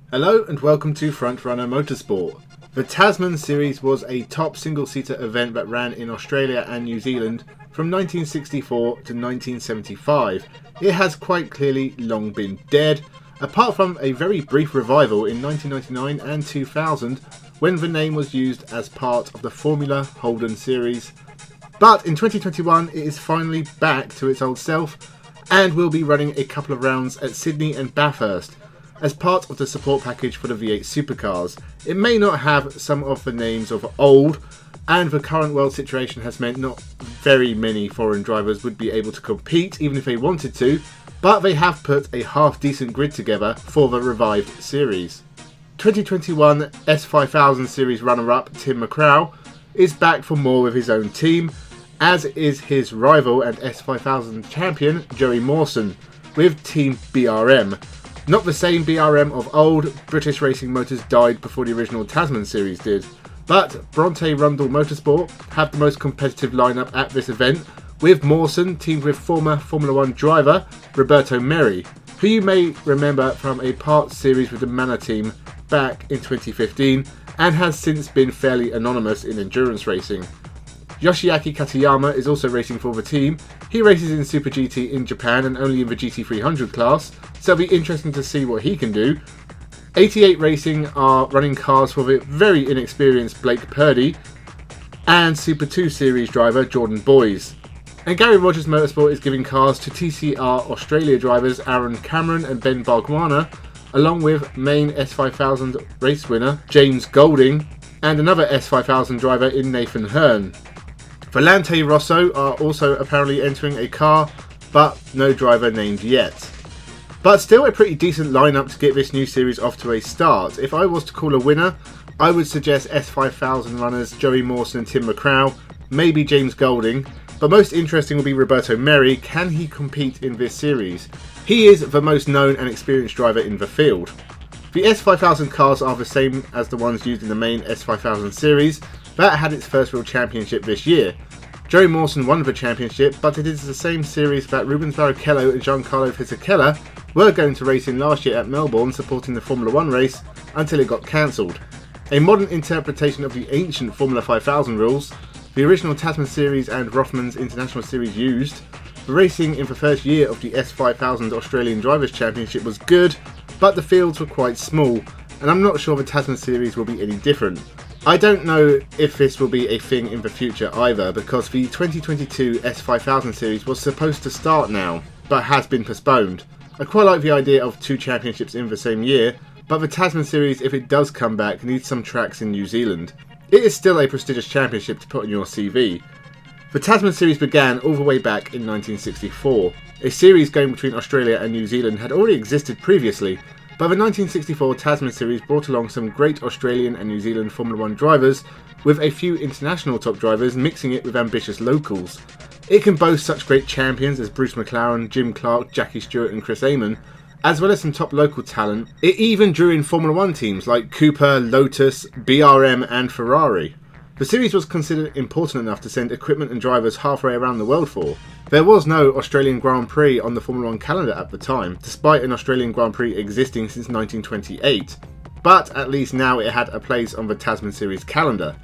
Hello and welcome to Frontrunner Motorsport. The Tasman series was a top single-seater event that ran in Australia and New Zealand from 1964 to 1975. It has quite clearly long been dead, apart from a very brief revival in 1999 and 2000 when the name was used as part of the Formula Holden series. But in 2021 it is finally back to its old self and will be running a couple of rounds at Sydney and Bathurst as part of the support package for the V8 supercars. It may not have some of the names of old, and the current world situation has meant not very many foreign drivers would be able to compete even if they wanted to, but they have put a half decent grid together for the revived series. 2021 S5000 series runner-up Tim McCraw is back for more with his own team, as is his rival and S5000 champion Joey Mawson with Team BRM. Not the same BRM of old. British Racing Motors died before the original Tasman series did. But Bronte Rundle Motorsport have the most competitive lineup at this event, with Mawson teamed with former Formula 1 driver Roberto Merri, who you may remember from a parts series with the Manor team back in 2015 and has since been fairly anonymous in endurance racing. Yoshiaki Katayama is also racing for the team. He races in Super GT in Japan and only in the GT300 class, so it'll be interesting to see what he can do. 88 Racing are running cars for the very inexperienced Blake Purdy and Super 2 Series driver Jordan Boys. And Gary Rogers Motorsport is giving cars to TCR Australia drivers Aaron Cameron and Ben Bargwanna, along with main S5000 race winner James Golding and another S5000 driver in Nathan Hearn. Volante Rosso are also apparently entering a car, but no driver named yet. But still a pretty decent lineup to get this new series off to a start. If I was to call a winner, I would suggest S5000 runners Joey Mawson and Tim McCraw, maybe James Golding, but most interesting will be Roberto Merri. Can he compete in this series? He is the most known and experienced driver in the field. The S5000 cars are the same as the ones used in the main S5000 series that had its first real championship this year. Joey Mawson won the championship, but it is the same series that Rubens Barrichello and Giancarlo Fisichella were going to race in last year at Melbourne supporting the Formula 1 race until it got cancelled. A modern interpretation of the ancient Formula 5000 rules, the original Tasman series and Rothmans International series used. The racing in the first year of the S5000 Australian Drivers' Championship was good, but the fields were quite small, and I'm not sure the Tasman series will be any different. I don't know if this will be a thing in the future either, because the 2022 S5000 series was supposed to start now, but has been postponed. I quite like the idea of two championships in the same year, but the Tasman series, if it does come back, needs some tracks in New Zealand. It is still a prestigious championship to put on your CV. The Tasman series began all the way back in 1964. A series going between Australia and New Zealand had already existed previously, but the 1964 Tasman series brought along some great Australian and New Zealand Formula 1 drivers, with a few international top drivers mixing it with ambitious locals. It can boast such great champions as Bruce McLaren, Jim Clark, Jackie Stewart and Chris Amon, as well as some top local talent. It even drew in Formula 1 teams like Cooper, Lotus, BRM and Ferrari. The series was considered important enough to send equipment and drivers halfway around the world for. There was no Australian Grand Prix on the Formula 1 calendar at the time, despite an Australian Grand Prix existing since 1928. But at least now it had a place on the Tasman series calendar.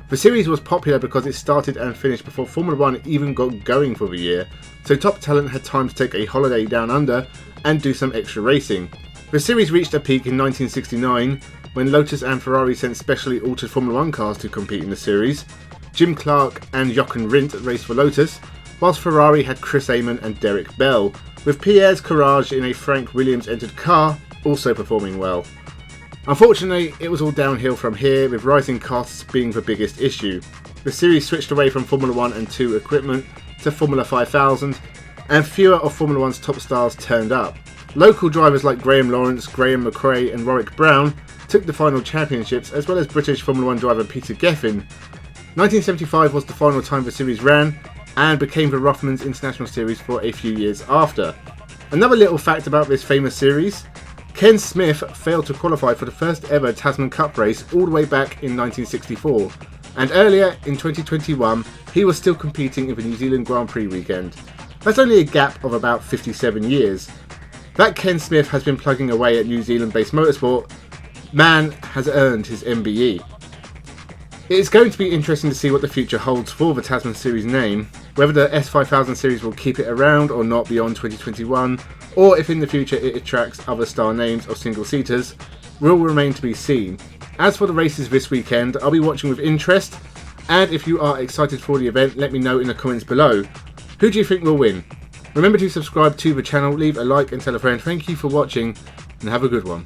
The series was popular because it started and finished before Formula 1 even got going for the year, so top talent had time to take a holiday down under and do some extra racing. The series reached a peak in 1969 when Lotus and Ferrari sent specially altered Formula 1 cars to compete in the series. Jim Clark and Jochen Rindt raced for Lotus, whilst Ferrari had Chris Amon and Derek Bell, with Pierre's Courage in a Frank Williams entered car also performing well. Unfortunately, it was all downhill from here, with rising costs being the biggest issue. The series switched away from Formula 1 and 2 equipment to Formula 5000, and fewer of Formula 1's top stars turned up. Local drivers like Graham Lawrence, Graham McRae and Warwick Brown took the final championships, as well as British Formula 1 driver Peter Geffen. 1975 was the final time the series ran, and became the Rothmans International Series for a few years after. Another little fact about this famous series: Ken Smith failed to qualify for the first ever Tasman Cup race all the way back in 1964, and earlier in 2021 he was still competing in the New Zealand Grand Prix weekend. That's only a gap of about 57 years. That Ken Smith has been plugging away at New Zealand based motorsport Man has earned his MBE. It is going to be interesting to see what the future holds for the Tasman Series name, whether the S5000 series will keep it around or not beyond 2021, or if in the future it attracts other star names of single-seaters, will remain to be seen. As for the races this weekend, I'll be watching with interest, and if you are excited for the event, let me know in the comments below. Who do you think will win? Remember to subscribe to the channel, leave a like and tell a friend. Thank you for watching, and have a good one.